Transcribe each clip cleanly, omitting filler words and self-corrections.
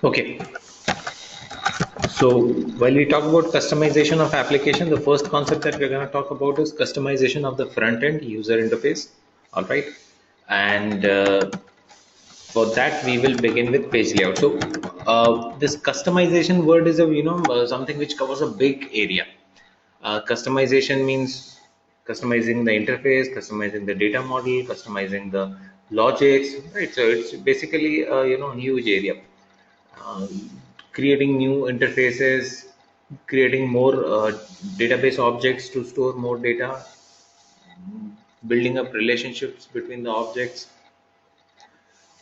Okay, so while we talk about customization of application, the first concept that we're going to talk about is customization of the front end user interface. All right, and for that we will begin with page layout. So this customization word is a something which covers a big area. Customization means customizing the interface, customizing the data model, customizing the logics, right? So it's basically a huge area. uh, Creating new interfaces, creating more database objects to store more data, building up relationships between the objects,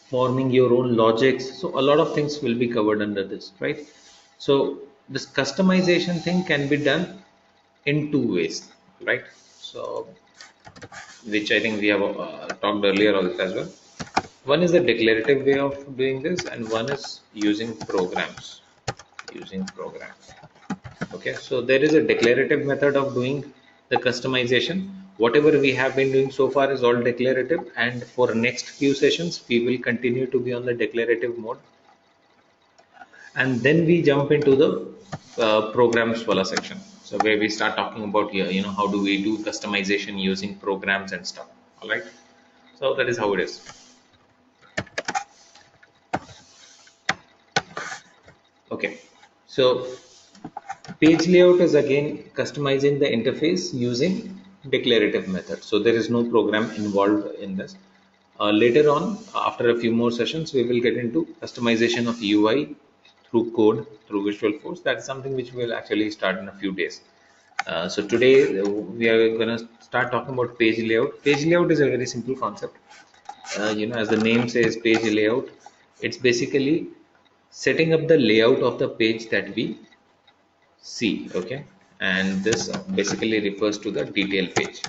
forming your own logics. So a lot of things will be covered under this, right? So this customization thing can be done in two ways, right? So which I think we have talked earlier as well. One is the declarative way of doing this, and one is using programs. Using programs. Okay, so there is a declarative method of doing the customization. Whatever we have been doing so far is all declarative, and for next few sessions we will continue to be on the declarative mode, and then we jump into the programs wala section. So where we start talking about here, how do we do customization using programs and stuff. All right, so that is how it is. Okay, so page layout is again customizing the interface using declarative method. So there is no program involved in this. Later on, after a few more sessions, we will get into customization of UI through code, through Visualforce. That's something which we'll actually start in a few days. So today we are going to start talking about page layout. Page layout is a very simple concept. As the name says, page layout. It's basically setting up the layout of the page that we see. Okay, and this basically refers to the detail page.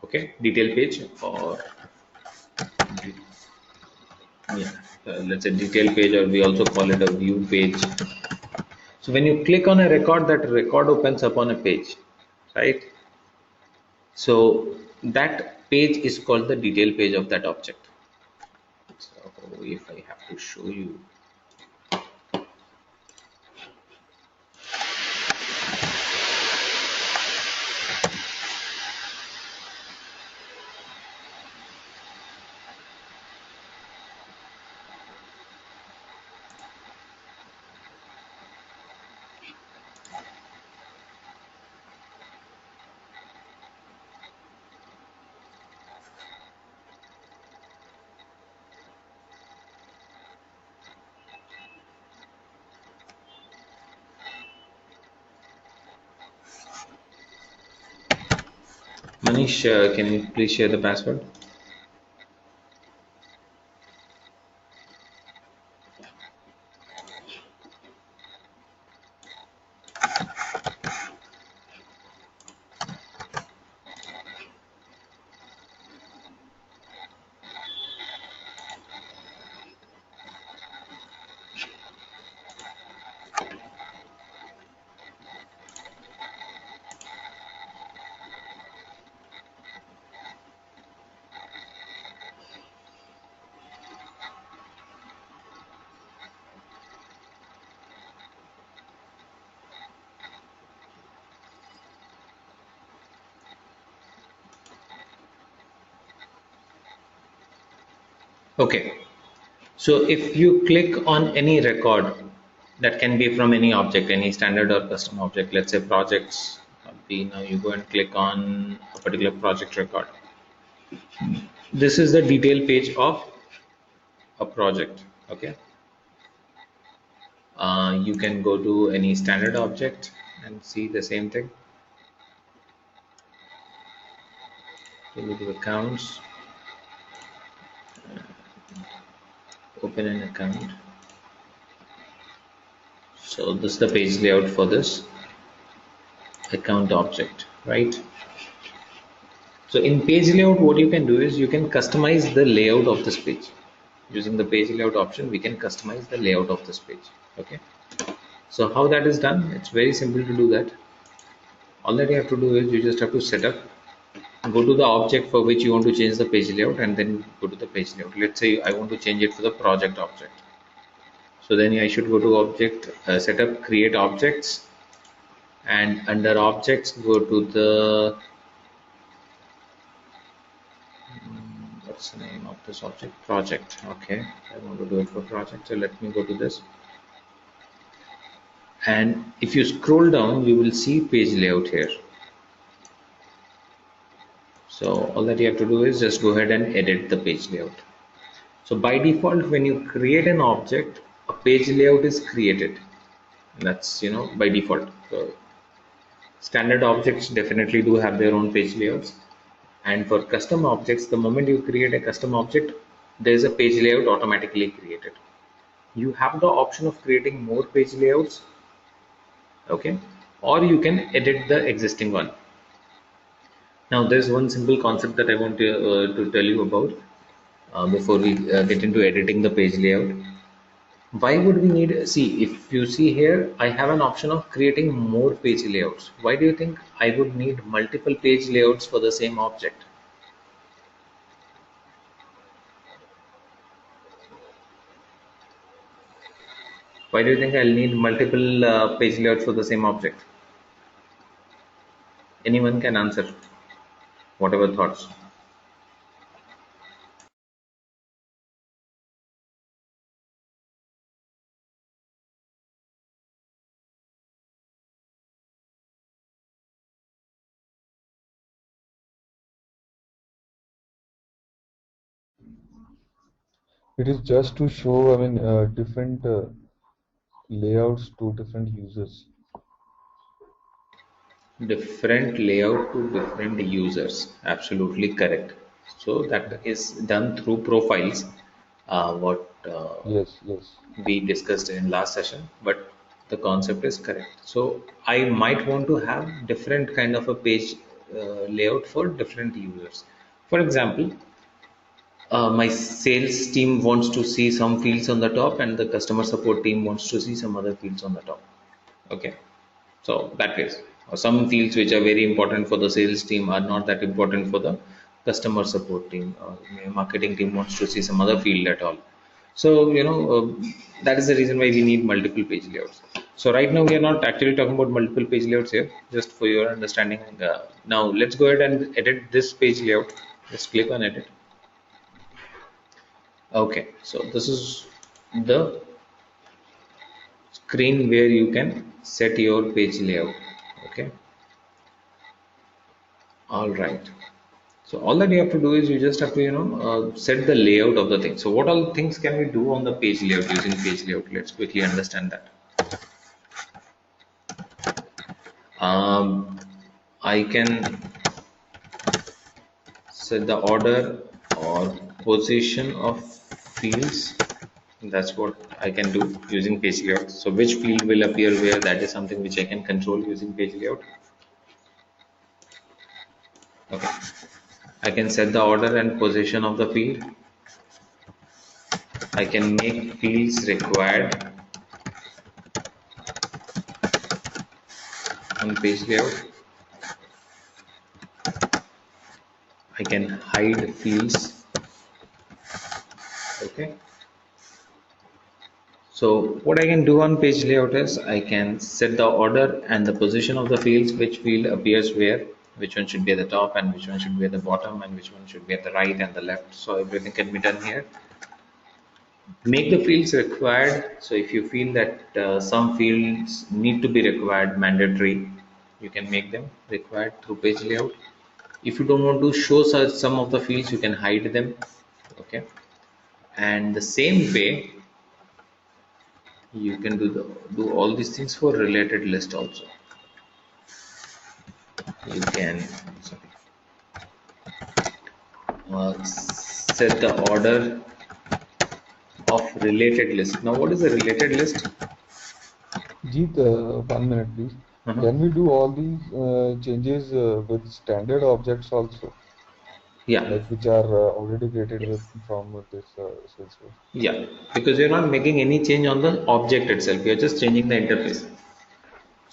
Okay, detail page, or yeah, let's say detail page, or we also call it a view page. So when you click on a record, that record opens up on a page, right? So that page is called the detail page of that object. So if I have to show you, Manish, can you please share the password? Okay, so if you click on any record, that can be from any object, any standard or custom object, let's say projects. Now you go and click on a particular project record. This is the detail page of a project. Okay, you can go to any standard object and see the same thing. You go to accounts, open an account. So this is the page layout for this account object, right? So in page layout, what you can do is you can customize the layout of this page. Using the page layout option, we can customize the layout of this page. Okay, so how that is done? It's very simple to do that. All that you have to do is you just have to set up go to the object for which you want to change the page layout, and then go to the page layout. Let's say I want to change it to the project object. So then I should go to object, setup, create objects, and under objects go to the what's the name of this object? Project. Okay, I want to do it for project, so let me go to this. And if you scroll down, you will see page layout here. So all that you have to do is just go ahead and edit the page layout. So by default, when you create an object, a page layout is created. That's by default. So standard objects definitely do have their own page layouts. And for custom objects, the moment you create a custom object, there is a page layout automatically created. You have the option of creating more page layouts, okay, or you can edit the existing one. Now there's one simple concept that I want to tell you about before we get into editing the page layout. Why would we need, see, if you see here, I have an option of creating more page layouts. Why do you think I would need multiple page layouts for the same object? Why do you think I'll need multiple page layouts for the same object? Anyone can answer, whatever thoughts. It is just to show, different layouts to different users. Different layout to different users, absolutely correct. So that is done through profiles, what Yes, yes. we discussed in last session, but the concept is correct. So I might want to have different kind of a page layout for different users. For example, my sales team wants to see some fields on the top, and the customer support team wants to see some other fields on the top. Okay, so that is, or some fields which are very important for the sales team are not that important for the customer support team, or marketing team wants to see some other field at all. So that is the reason why we need multiple page layouts. So right now we are not actually talking about multiple page layouts here, just for your understanding. Now let's go ahead and edit this page layout. Just click on edit. Okay, so this is the screen where you can set your page layout. Okay, all right. So all that you have to do is you just have to set the layout of the thing. So what all things can we do on the page layout using page layout? Let's quickly understand that. I can set the order or position of fields. That's what I can do using page layout. So which field will appear where, that is something which I can control using page layout. Okay, I can set the order and position of the field. I can make fields required on page layout. I can hide fields. Okay, so what I can do on page layout is I can set the order and the position of the fields, which field appears where, which one should be at the top and which one should be at the bottom, and which one should be at the right and the left. So everything can be done here. Make the fields required. So if you feel that some fields need to be required, mandatory, you can make them required through page layout. If you don't want to show such some of the fields, you can hide them. Okay, and the same way you can do all these things for related list also. You can set the order of related list. Now what is a related list? Jeet, 1 minute, please. Uh-huh. Can we do all these changes with standard objects also, Yeah, like which are already created with from this Salesforce? yeah, because you're not making any change on the object itself, you're just changing the interface.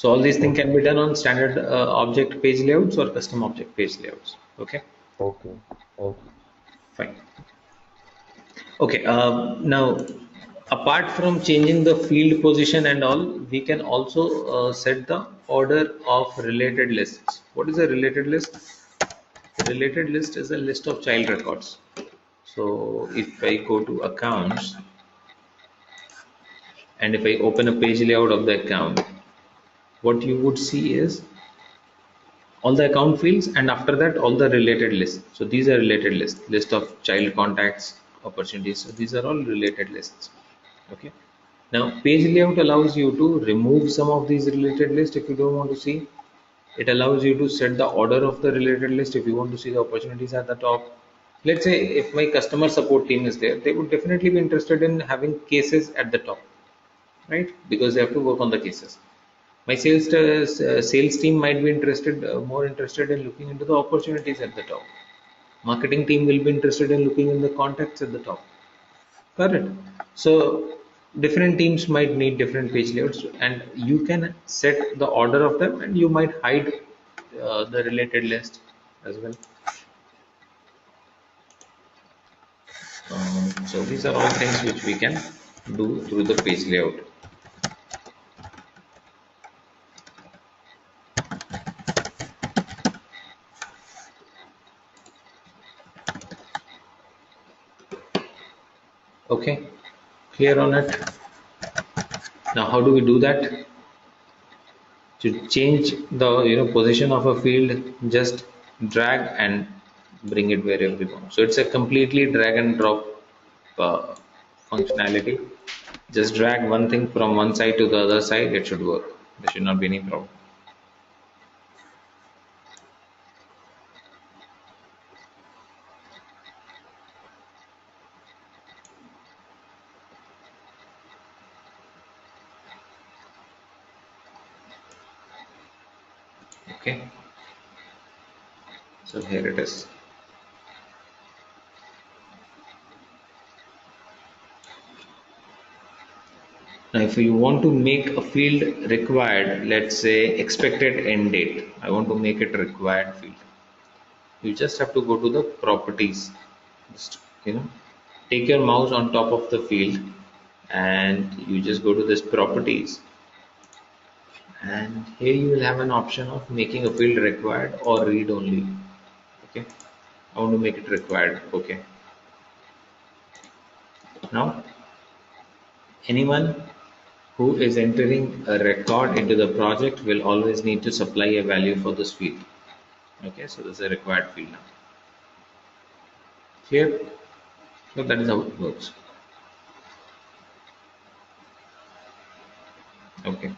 So all these things Okay. can be done on standard object page layouts or custom object page layouts. Okay, Okay. Okay. fine. Okay, now apart from changing the field position and all, we can also set the order of related lists. What is a related list? A related list is a list of child records. So if I go to accounts and if I open a page layout of the account, what you would see is all the account fields and after that all the related lists. So these are related lists, list of child contacts, opportunities. So these are all related lists. Okay, now page layout allows you to remove some of these related lists if you don't want to see. It allows you to set the order of the related list if you want to see the opportunities at the top. Let's say if my customer support team is there, they would definitely be interested in having cases at the top, right? Because they have to work on the cases. My sales team might be interested, more interested in looking into the opportunities at the top. Marketing team will be interested in looking in the contacts at the top. Got it? So different teams might need different page layouts, and you can set the order of them, and you might hide the related list as well. So these are all things which we can do through the page layout. Okay, clear on it? Now, how do we do that? To change the position of a field, just drag and bring it wherever you want. So it's a completely drag and drop uh, functionality. Just drag one thing from one side to the other side, it should work. There should not be any problem. Okay, so here it is. Now if you want to make a field required, let's say expected end date, I want to make it required field. You just have to go to the properties. Just take your mouse on top of the field and you just go to this properties, and here you will have an option of making a field required or read only. Okay, I want to make it required. Okay, now anyone who is entering a record into the project will always need to supply a value for this field. Okay, so this is a required field now. Clear? So that is how it works. Okay,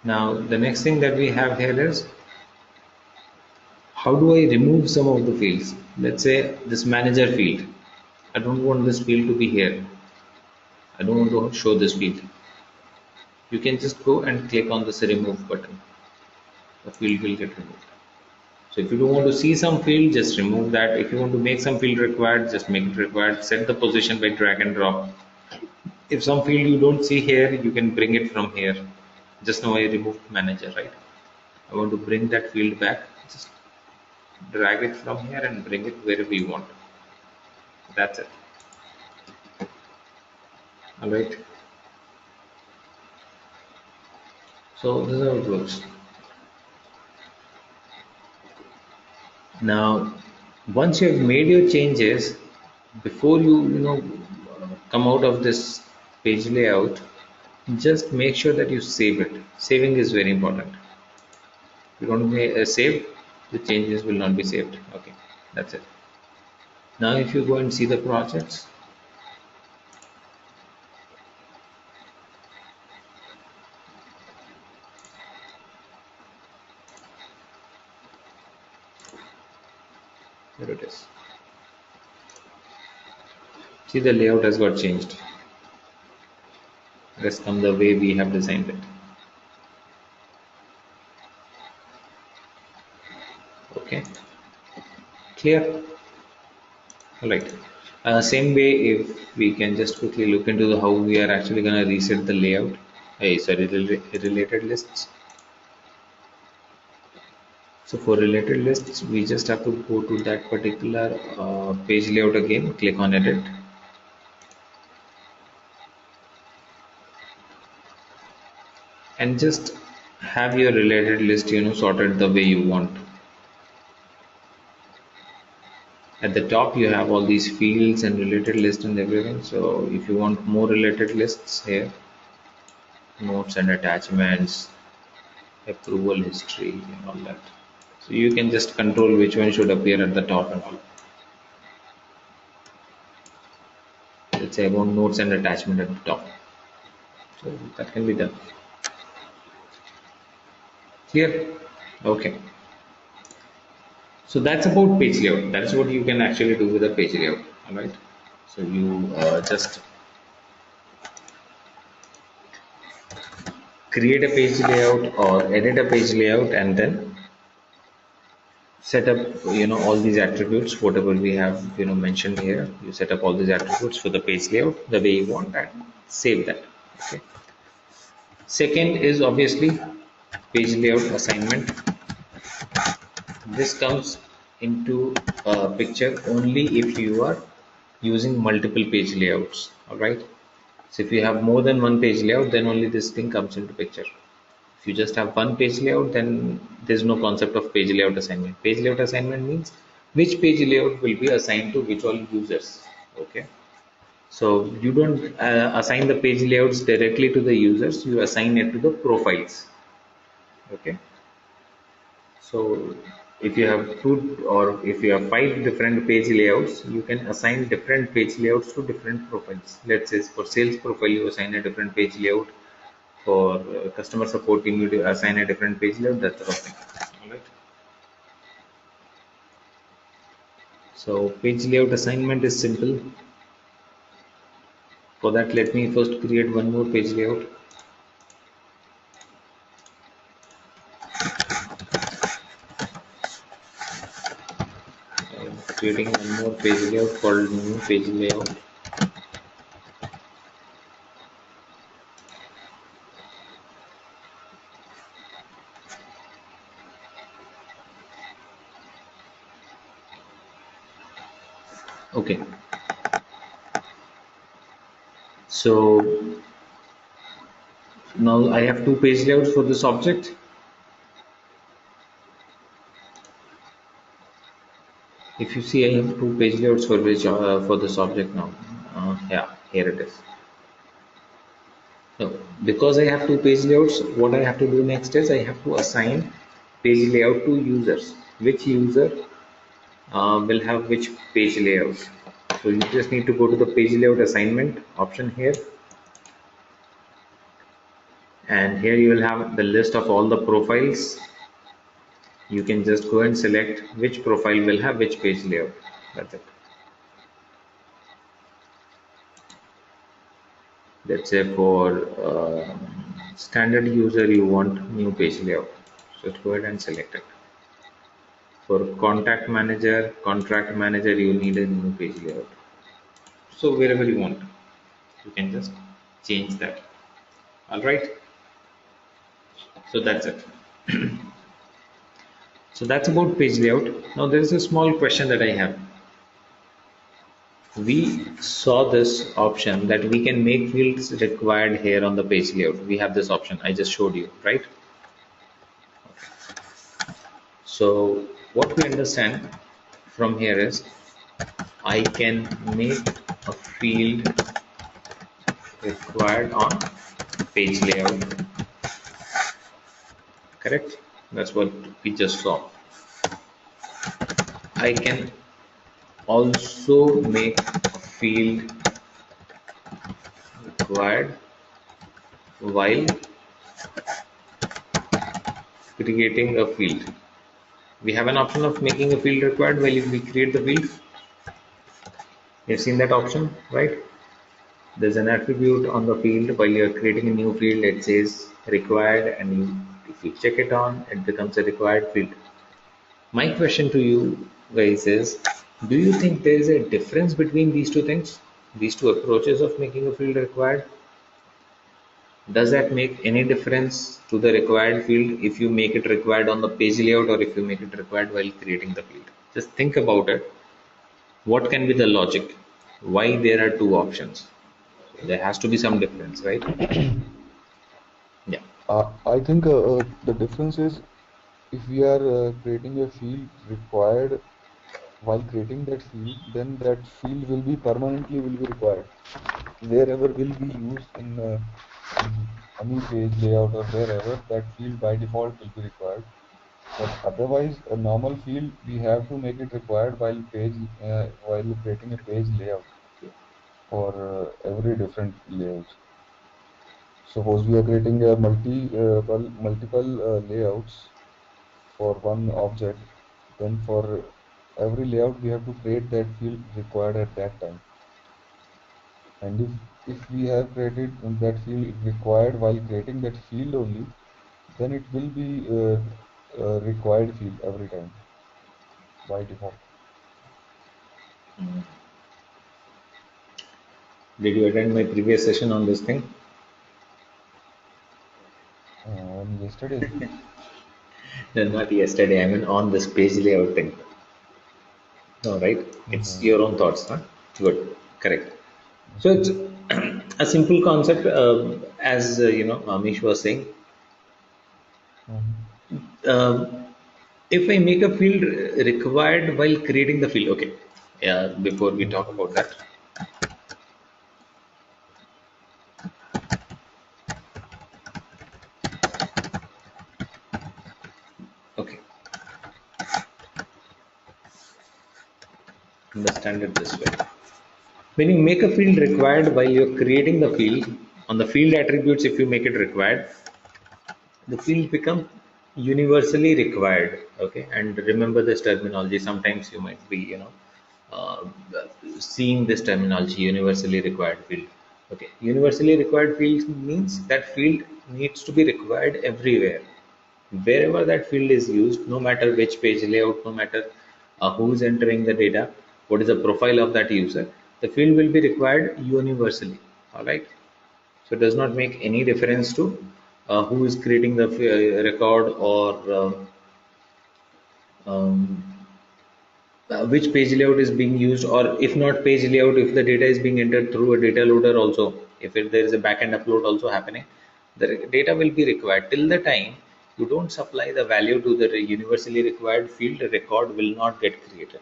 now the next thing that we have here is how do I remove some of the fields? Let's say this manager field. I don't want this field to be here. I don't want to show this field. You can just go and click on this remove button. The field will get removed. So if you don't want to see some field, just remove that. If you want to make some field required, just make it required. Set the position by drag and drop. If some field you don't see here, you can bring it from here. Just now I removed manager, right? I want to bring that field back. Just drag it from here and bring it wherever you want. That's it. All right. So this is how it works. Now, once you have made your changes, before you come out of this page layout, just make sure that you save it. Saving is very important. If you don't save, the changes will not be saved. Okay, that's it. Now, if you go and see the projects, here it is. See, the layout has got changed. It has come the way we have designed it. Okay, clear? All right. Same way, if we can just quickly look into how we are actually going to reset the layout. sorry, related lists. So for related lists, we just have to go to that particular page layout again, click on edit, and just have your related list, sorted the way you want. At the top, you have all these fields and related lists and everything. So if you want more related lists here, notes and attachments, approval history, and all that. So you can just control which one should appear at the top and all. Let's say I want notes and attachment at the top. So that can be done. Clear? Okay. So that's about page layout. That is what you can actually do with a page layout. All right. So you just create a page layout or edit a page layout, and then set up all these attributes, whatever we have mentioned here. You set up all these attributes for the page layout the way you want and save that. Okay. Second is obviously page layout assignment. This comes into a picture only if you are using multiple page layouts. All right. So if you have more than one page layout, then only this thing comes into picture. If you just have one page layout, then there's no concept of page layout assignment. Page layout assignment means which page layout will be assigned to which all users. Okay. So you don't assign the page layouts directly to the users, you assign it to the profiles. Okay. So if you have two or if you have 5 different page layouts, you can assign different page layouts to different profiles. Let's say for sales profile, you assign a different page layout. For customer support team, you assign a different page layout, that sort of thing. All right. So page layout assignment is simple. For that, let me first create one more page layout. I'm creating one more page layout called new page layout. Okay. So now I have 2 page layouts for this object. If you see, I have 2 page layouts for which for this object now. Yeah, here it is. So because I have 2 page layouts, what I have to do next is I have to assign page layout to users. Which user will have which page layout? So you just need to go to the page layout assignment option here, and here you will have the list of all the profiles. You can just go and select which profile will have which page layout. That's it. Let's say for standard user, you want new page layout. So go ahead and select it. For contact manager, contract manager, you need a new page layout. So wherever you want, you can just change that. All right. So that's it. So that's about page layout. Now there is a small question that I have. We saw this option that we can make fields required here on the page layout. We have this option I just showed you, right? So what we understand from here is I can make a field required on page layout. Correct? That's what we just saw. I can also make a field required while creating a field. We have an option of making a field required while we create the field. You've seen that option, right? There's an attribute on the field while you're creating a new field. It says required, and if you check it on, it becomes a required field. My question to you guys is, do you think there is a difference between these two things, these two approaches of making a field required? Does that make any difference to the required field if you make it required on the page layout or if you make it required while creating the field? Just think about it. What can be the logic? Why there are two options? There has to be some difference, right? Yeah. I think the difference is if we are creating a field required while creating that field, then that field will be permanently will be required wherever will be used in any page layout or wherever that field by default will be required. But otherwise, a normal field we have to make it required while creating a page layout for every different layouts. Suppose we are creating a multiple layouts for one object, then for every layout we have to create that field required at that time. And if we have created that field required while creating that field only, then it will be a required field every time by default. Did you attend my previous session on this thing? And yesterday, No, not yesterday. I mean on this page layout thing. No, right? It's no. your own thoughts, huh? Good, correct. So it's a simple concept, as Amish was saying. Mhm. Um if I make a field required while creating the field, okay. Yeah, before we Mhm. talk about that, okay, understand it this way. When you make a field required while you're creating the field, on the field attributes, if you make it required, the field become universally required. Okay, and remember this terminology. Sometimes you might be uh, seeing this terminology, universally required field. Okay, universally required field means that field needs to be required everywhere, wherever that field is used, no matter which page layout, no matter who is entering the data, what is the profile of that user, the field will be required universally. All right, so it does not make any difference to who is creating the record, or um, which page layout is being used, or if not page layout, if the data is being entered through a data loader also, there is a backend upload also happening, the data will be required. Till the time you don't supply the value to the universally required field, the record will not get created.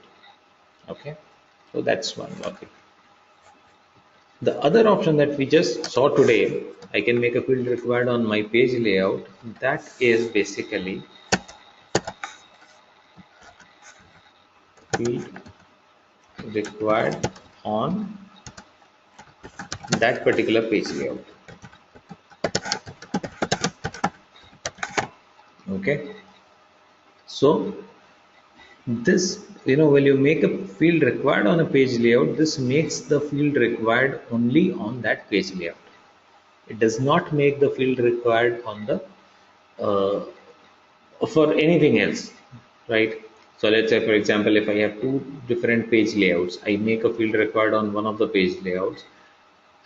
Okay, so that's one logic. The other option that we just saw today, I can make a field required on my page layout. That is basically field required on that particular page layout. Okay, so this, when you make a field required on a page layout, this makes the field required only on that page layout. It does not make the field required on the uh, for anything else, right? So let's say, for example, if I have two different page layouts, I make a field required on one of the page layouts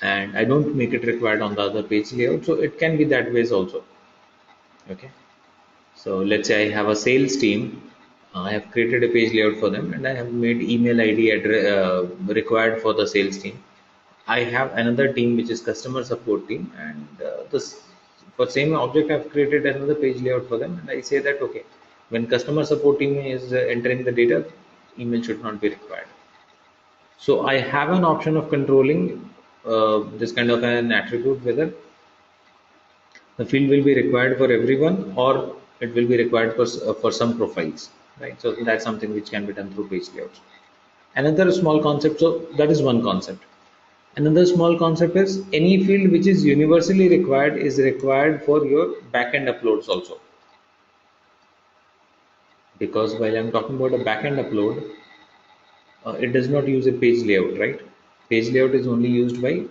and I don't make it required on the other page layout. So it can be that ways also. Okay. So let's say I have a sales team. I have created a page layout for them and I have made email ID required for the sales team. I have another team which is customer support team, and this for same object I've created another page layout for them, and I say that okay, when customer support team is entering the data, email should not be required. So I have an option of controlling this kind of an attribute, whether the field will be required for everyone or it will be required for some profiles, right? So that's something which can be done through page layouts. Another small concept, so that is one concept. Another small concept is any field which is universally required is required for your backend uploads also, because while I'm talking about a backend upload, it does not use a page layout, right? Page layout is only used by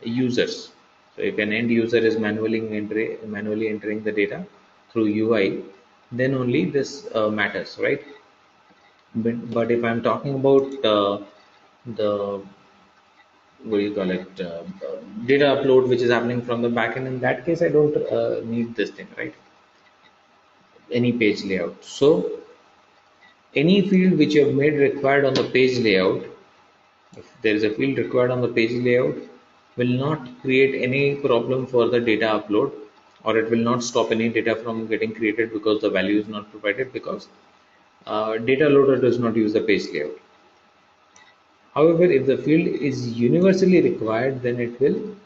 users. So if an end user is manually entering the data through UI, then only this matters, right? But if I'm talking about the what do you call it, data upload which is happening from the backend. In that case, I don't need this thing, right? Any page layout. So any field which you have made required on the page layout, if there is a field required on the page layout, will not create any problem for the data upload, or it will not stop any data from getting created because the value is not provided, because data loader does not use the page layout. However, if the field is universally required, then it will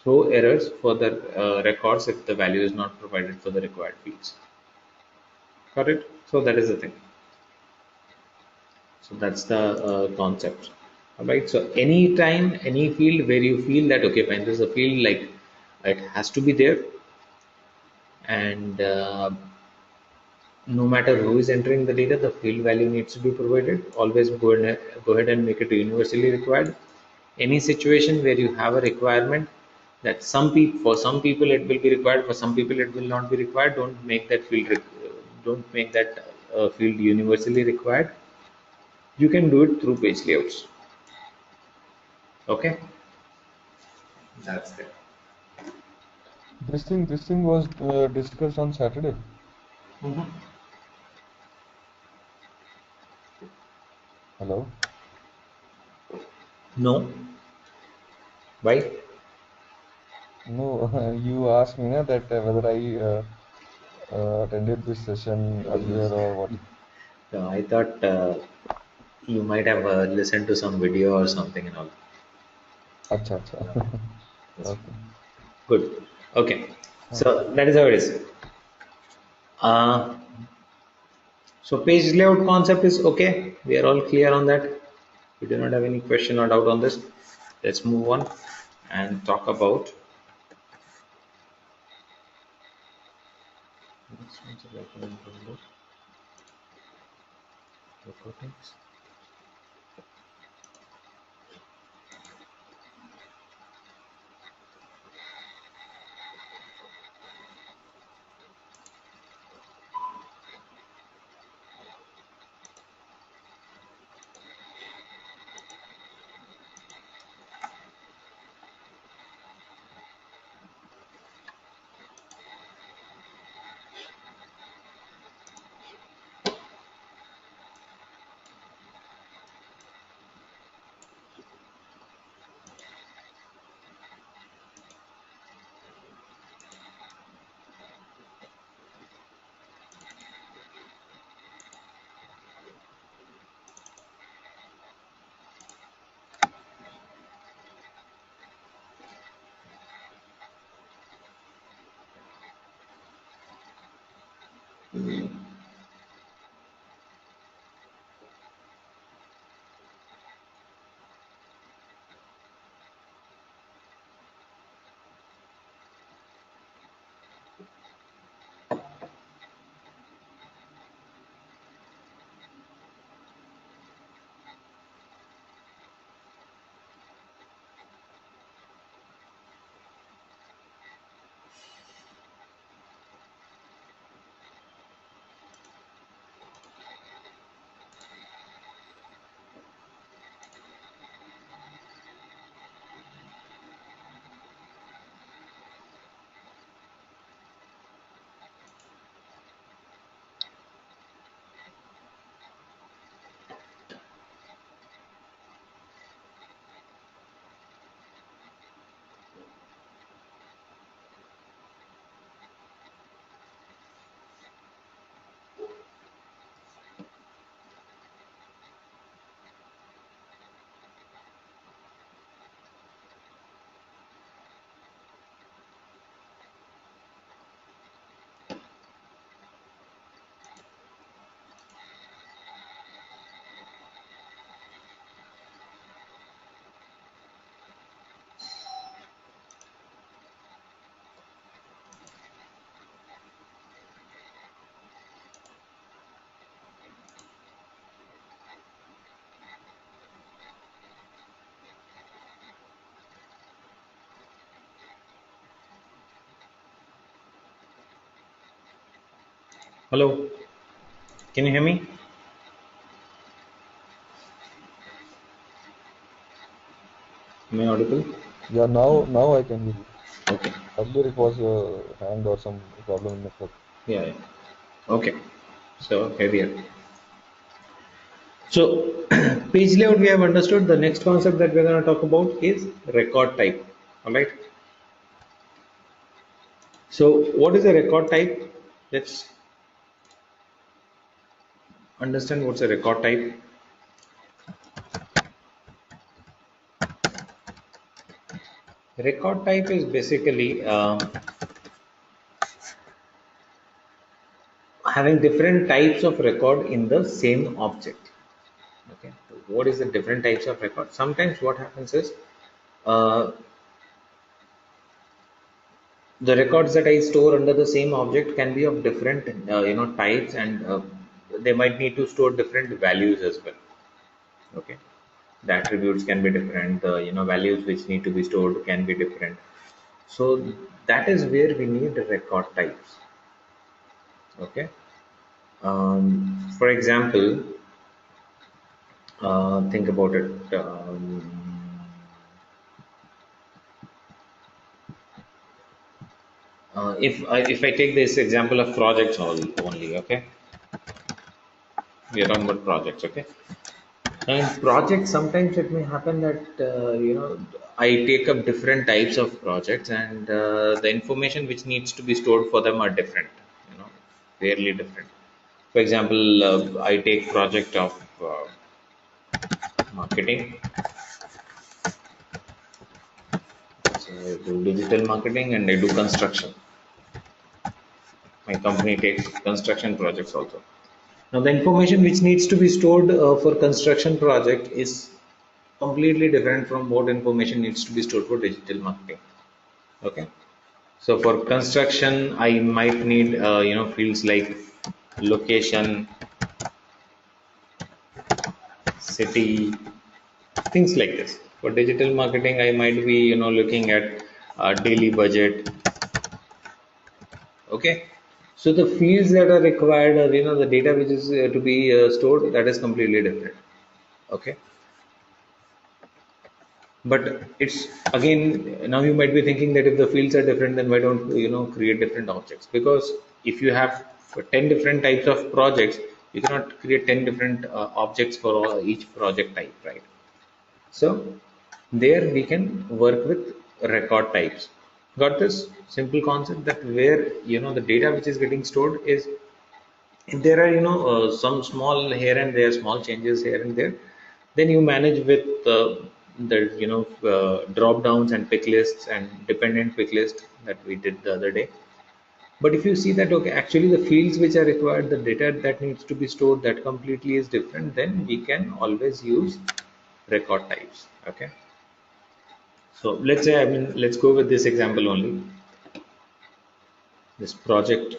throw errors for the records if the value is not provided for the required fields. Got it? So that is the thing. So that's the concept. All right. So anytime, any field where you feel that, okay, fine, this is a field like it has to be there, and no matter who is entering the data, the field value needs to be provided. Always go ahead and make it universally required. Any situation where you have a requirement that for some people it will be required, for some people it will not be required, don't make that don't make that field universally required. You can do it through page layouts. Okay, that's it. This thing was discussed on Saturday. Mhm. Hello? No, why? No, you asked me na, that whether I attended this session earlier or what. No, I thought you might have listened to some video or something and all. Acha, acha. That's Okay. good. Okay, Fine. so that is how it is. Uh, so page layout concept is okay. We are all clear on that. We do not have any question or doubt on this. Let's move on and talk about. Recordings. Hello, can you hear me? Am I audible? Yeah, now I can hear you. Okay. Earlier it was hanged or some problem in network. Yeah, yeah. Okay. So here we are. So page layout we have understood. The next concept that we're going to talk about is record type. All right. So what is a record type? Let's understand what's a record type. Record type is basically having different types of record in the same object. Okay. So what is the different types of record? Sometimes what happens is uh, the records that I store under the same object can be of different types, and they might need to store different values as well. Okay, the attributes can be different, the values which need to be stored can be different. So that is where we need record types. Okay, for example, think about it. If I take this example of projects only, okay, we are talking about projects, okay. And projects, sometimes it may happen that I take up different types of projects, and the information which needs to be stored for them are different, you know, fairly different. For example, I take project of marketing, so I do digital marketing, and I do construction. My company takes construction projects also. Now, the information which needs to be stored for construction project is completely different from what information needs to be stored for digital marketing. Okay. So for construction, I might need fields like location, city, things like this. For digital marketing, I might be looking at daily budget. Okay. So the fields that are required, or the data which is to be stored, that is completely different. Okay. But it's again, now you might be thinking that if the fields are different, then why don't create different objects? Because if you have 10 different types of projects, you cannot create 10 different objects for each project type, right? So there we can work with record types. Got this simple concept, that where the data which is getting stored is, if there are some small here and there, small changes here and there, then you manage with the drop downs and pick lists and dependent pick list that we did the other day. But if you see that, okay, actually the fields which are required, the data that needs to be stored, that completely is different, then we can always use record types. Okay, so let's say, let's go with this example only, this project.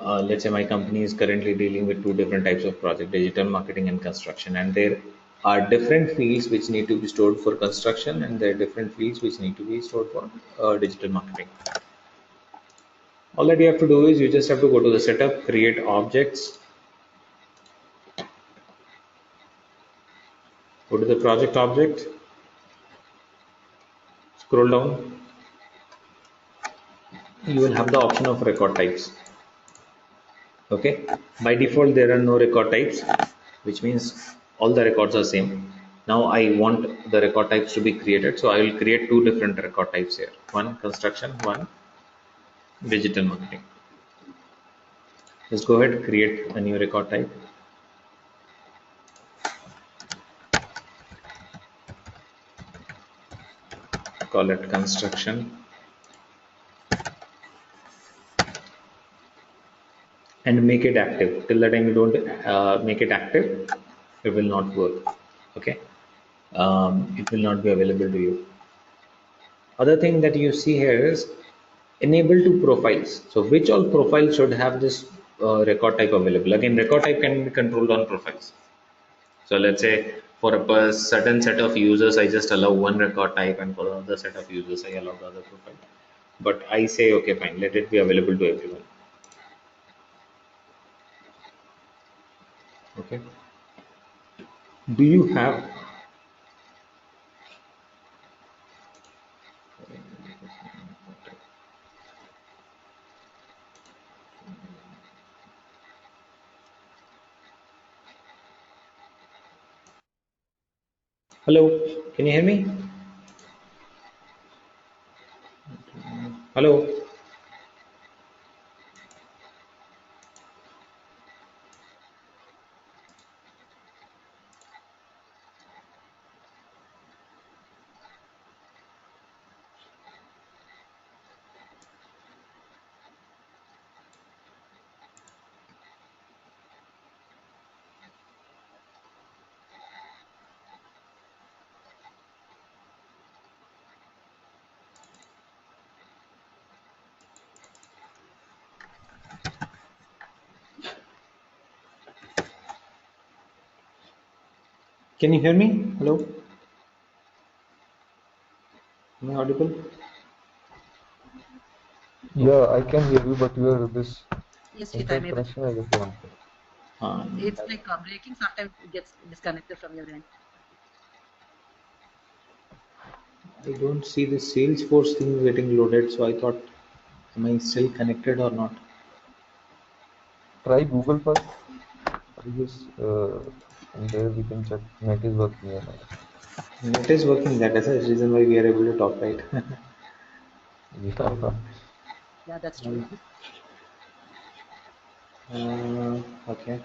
Let's say my company is currently dealing with two different types of project, digital marketing and construction, and there are different fields which need to be stored for construction, and there are different fields which need to be stored for digital marketing. All that you have to do is you just have to go to the setup, create objects, go to the project object, scroll down, you will have the option of record types. Okay, by default there are no record types, which means all the records are same. Now I want the record types to be created, so I will create two different record types here, one construction, one digital marketing. Just go ahead, create a new record type, call it construction, and make it active. Till the time you don't make it active, it will not work. Okay, it will not be available to you. Other thing that you see here is enable to profiles. So which all profiles should have this record type available? Again, record type can be controlled on profiles. So let's say for a certain set of users, I just allow one record type, and for another set of users, I allow the other profile. But I say, okay, fine, let it be available to everyone. Okay. Do you have Hello, can you hear me? Hello. Can you hear me? Hello, am I audible? Yeah, I can hear you, but your this Yes, Hit, I'm internet able. connection is gone. It's like breaking. Sometimes it gets disconnected from your end. I don't see the Salesforce thing getting loaded, so I thought, am I still connected or not? Try Google first. I guess from there we can check net is working or not. It is working. That is the reason why we are able to talk, right? Yeah. Yeah, that's true. Okay.